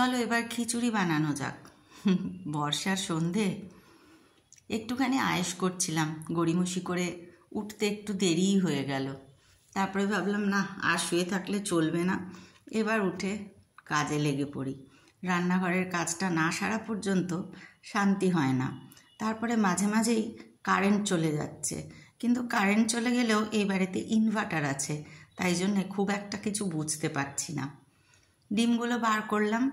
চলো এবার খিচুড়ি বানানো যাক। বর্ষার সন্ধে একটুখানি আয়েশ করছিলাম, গড়িমসি করে উঠতে একটু দেরিই হয়ে গেল। তারপরে ভাবলাম না, আর শুয়ে থাকলে চলবে না, এবার উঠে কাজে লেগে পড়ি। রান্নাঘরের কাজটা না সারা পর্যন্ত শান্তি হয় না। তারপরে মাঝে মাঝেই কারেন্ট চলে যাচ্ছে, কিন্তু কারেন্ট চলে গেলেও এই বাড়িতে ইনভার্টার আছে, তাই জন্যে খুব একটা কিছু বুঝতে পারছি না। ডিমগুলো বার করলাম,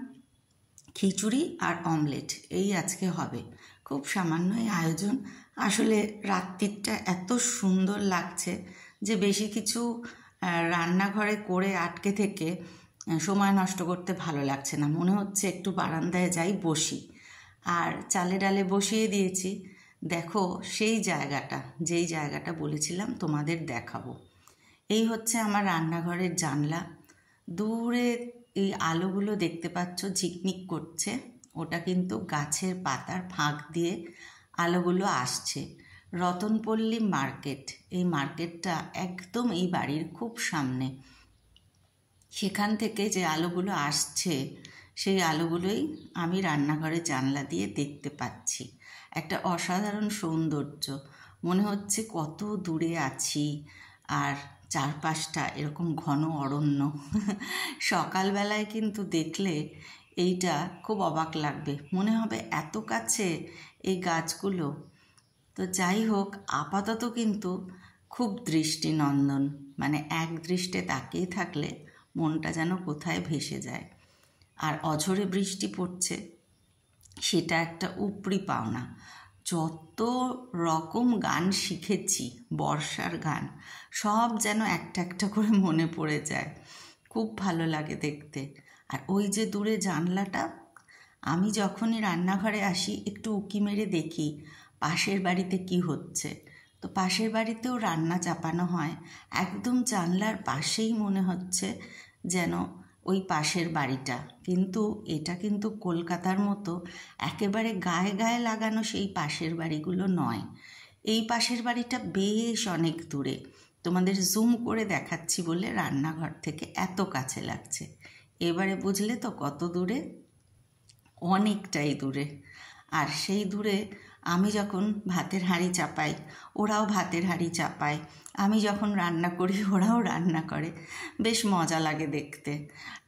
খিচুড়ি আর অমলেট এই আজকে হবে। খুব সামান্যই আয়োজন। আসলে রাত্রিটা এত সুন্দর লাগছে যে বেশি কিছু রান্নাঘরে করে আটকে থেকে সময় নষ্ট করতে ভালো লাগছে না। মনে হচ্ছে একটু বারান্দায় যাই, বসি। আর চালে ডালে বসিয়ে দিয়েছি। দেখো সেই জায়গাটা, যেই জায়গাটা বলেছিলাম তোমাদের দেখাবো। এই হচ্ছে আমার রান্নাঘরের জানলা। দূরে এই আলোগুলো দেখতে পাচ্ছ ঝিকমিক করছে, ওটা কিন্তু গাছের পাতার ফাঁক দিয়ে আলোগুলো আসছে। রতনপল্লী মার্কেট, এই মার্কেটটা একদম এই বাড়ির খুব সামনে। সেখান থেকে যে আলোগুলো আসছে সেই আলোগুলোই আমি রান্নাঘরের জানলা দিয়ে দেখতে পাচ্ছি। একটা অসাধারণ সৌন্দর্য, মনে হচ্ছে কত দূরে আছি, আর চারপাশটা এরকম ঘন অরণ্য। সকালবেলায় কিন্তু দেখলে এইটা খুব অবাক লাগবে, মনে হবে এত কাছে এই গাছগুলো। তো যাই হোক, আপাতত কিন্তু খুব দৃষ্টিনন্দন, মানে এক দৃষ্টে তাকিয়ে থাকলে মনটা যেন কোথায় ভেসে যায়। আর অঝোরে বৃষ্টি পড়ছে, সেটা একটা উপরি পাওনা। যত রকম গান শিখেছি, বর্ষার গান, সব যেন একটা একটা করে মনে পড়ে যায়। খুব ভালো লাগে দেখতে। আর ওই যে দূরে জানলাটা, আমি যখনই রান্নাঘরে আসি একটু উঁকি মেরে দেখি পাশের বাড়িতে কি হচ্ছে। তো পাশের বাড়িতেও রান্না চাপানো হয়, একদম জানলার পাশেই মনে হচ্ছে যেন ওই পাশের বাড়িটা। কিন্তু এটা কিন্তু কলকাতার মতো একেবারে গায়ে গায়ে লাগানো সেই পাশের বাড়িগুলো নয়। এই পাশের বাড়িটা বেশ অনেক দূরে, তোমাদের জুম করে দেখাচ্ছি বলে রান্নাঘর থেকে এত কাছে লাগছে। এবারে বুঝলে তো কত দূরে? অনেকটাই দূরে। আর সেই দূরে আমি যখন ভাতের হাঁড়ি চাপাই, ওরাও ভাতের হাঁড়ি চাপায়। আমি যখন রান্না করি, ওরাও রান্না করে। বেশ মজা লাগে দেখতে।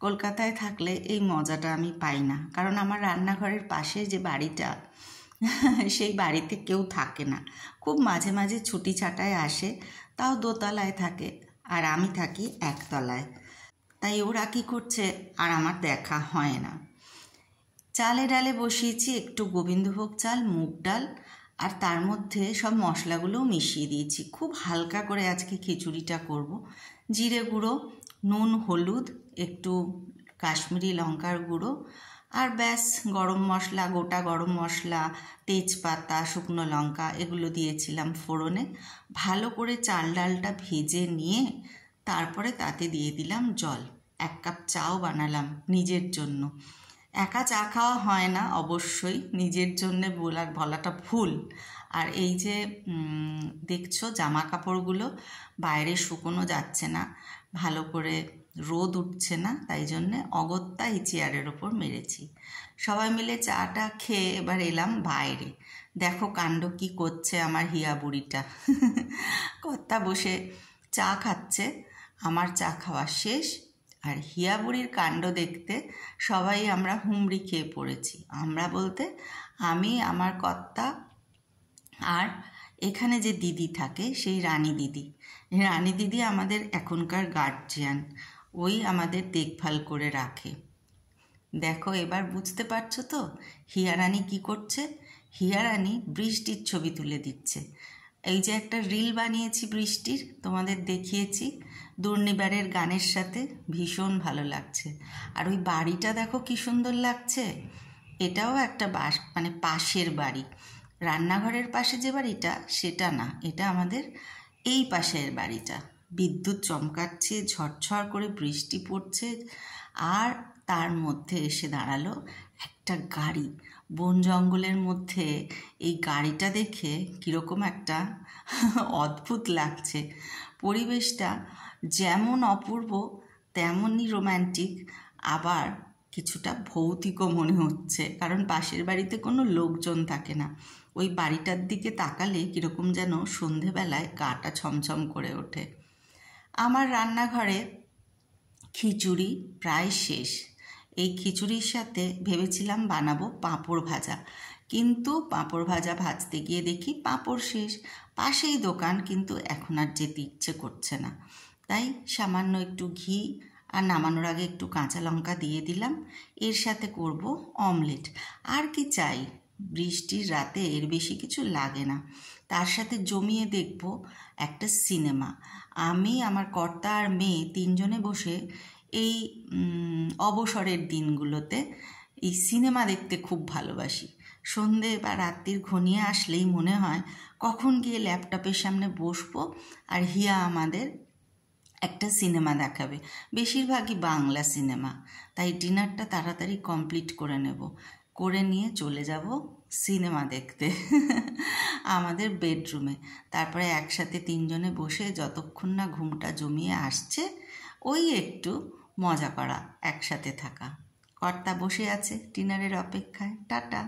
কলকাতায় থাকলে এই মজাটা আমি পাই না, কারণ আমার রান্নাঘরের পাশে যে বাড়িটা, সেই বাড়িতে কেউ থাকে না। খুব মাঝে মাঝে ছুটি ছাটায় আসে, তাও দোতলায় থাকে, আর আমি থাকি একতলায়। তাই ওরা কী করছে আর আমার দেখা হয় না। চালে ডালে বসিয়েছি একটু গোবিন্দভোগ চাল, মুগ ডাল, আর তার মধ্যে সব মশলাগুলোও মিশিয়ে দিয়েছি। খুব হালকা করে আজকে খিচুড়িটা করব। জিরে গুঁড়ো, নুন, হলুদ, একটু কাশ্মীরি লঙ্কার গুঁড়ো, আর ব্যাস গরম মশলা, গোটা গরম মশলা, তেজপাতা, শুকনো লঙ্কা এগুলো দিয়েছিলাম ফোড়নে। ভালো করে চাল ডালটা ভেজে নিয়ে তারপরে তাতে দিয়ে দিলাম জল। 1 কাপ চাও বানালাম নিজের জন্য। একা চা খাওয়া হয় না, অবশ্যই নিজের জন্যে বলাটা ভুল। আর এই যে দেখছো জামা কাপড়গুলো বাইরে শুকোনো যাচ্ছে না, ভালো করে রোদ উঠছে না, তাই জন্যে অগত্যা এই চেয়ারের ওপর মেরেছি। সবাই মিলে চাটা খেয়ে এবার এলাম বাইরে। দেখো কাণ্ড কি করছে আমার হিয়া বুড়িটা। কর্তা বসে চা খাচ্ছে, আমার চা খাওয়া শেষ। আর হিয়া বুড়ির কাণ্ড দেখতে সবাই আমরা হুমড়ি খেয়ে পড়েছি। আমরা বলতে আমি, আমার কর্তা, আর এখানে যে দিদি থাকে সেই রানী দিদি। রানী দিদি আমাদের এখনকার গার্জিয়ান, ওই আমাদের দেখভাল করে রাখে। দেখো এবার বুঝতে পারছো তো হিয়া রানী কী করছে? হিয়া রানী বৃষ্টির ছবি তুলে দিচ্ছে। এই যে একটা রিল বানিয়েছি বৃষ্টির, তোমাদের দেখিয়েছি দুর্নিবারের গানের সাথে, ভীষণ ভালো লাগছে। আর ওই বাড়িটা দেখো কি সুন্দর লাগছে। এটাও একটা মানে পাশের বাড়ি। রান্নাঘরের পাশে যে বাড়িটা সেটা না, এটা আমাদের এই পাশের বাড়িটা। বিদ্যুৎ চমকাচ্ছে, ঝরঝর করে বৃষ্টি পড়ছে, আর তার মধ্যে এসে দাঁড়ালো একটা গাড়ি। বন জঙ্গলের মধ্যে এই গাড়িটা দেখে কীরকম একটা অদ্ভুত লাগছে। পরিবেশটা যেমন অপূর্ব তেমনই রোম্যান্টিক, আবার কিছুটা ভৌতিকও মনে হচ্ছে, কারণ পাশের বাড়িতে কোনো লোকজন থাকে না। ওই বাড়িটার দিকে তাকালে কীরকম যেন সন্ধেবেলায় গাটা ছমছম করে ওঠে। আমার রান্নাঘরে খিচুড়ি প্রায় শেষ। এই খিচুড়ির সাথে ভেবেছিলাম বানাবো পাঁপড় ভাজা, কিন্তু পাঁপড় ভাজা ভাজতে গিয়ে দেখি পাঁপড় শেষ। পাশেই দোকান, কিন্তু এখন আর যেতে ইচ্ছে করছে না। তাই সামান্য একটু ঘি আর নামানোর আগে একটু কাঁচা লঙ্কা দিয়ে দিলাম। এর সাথে করব অমলেট। আর কি চাই, বৃষ্টির রাতে এর বেশি কিছু লাগে না। তার সাথে জমিয়ে দেখব একটা সিনেমা। আমি, আমার কর্তা আর মেয়ে তিনজনে বসে এই অবসরের দিনগুলোতে এই সিনেমা দেখতে খুব ভালোবাসি। সন্ধে বা রাত্রির ঘনিয়ে আসলেই মনে হয় কখন গিয়ে ল্যাপটপের সামনে বসবো আর হিয়া আমাদের একটা সিনেমা দেখাবে, বেশিরভাগই বাংলা সিনেমা। তাই ডিনারটা তাড়াতাড়ি কমপ্লিট করে নেব, করে নিয়ে চলে যাব সিনেমা দেখতে আমাদের বেডরুমে। তারপরে একসাথে তিনজনে বসে যতক্ষণ না ঘুমটা জমিয়ে আসছে, ওই একটু মজা করা, একসাথে থাকা। কর্তা বসে আছে ডিনারের অপেক্ষায়। টাটা।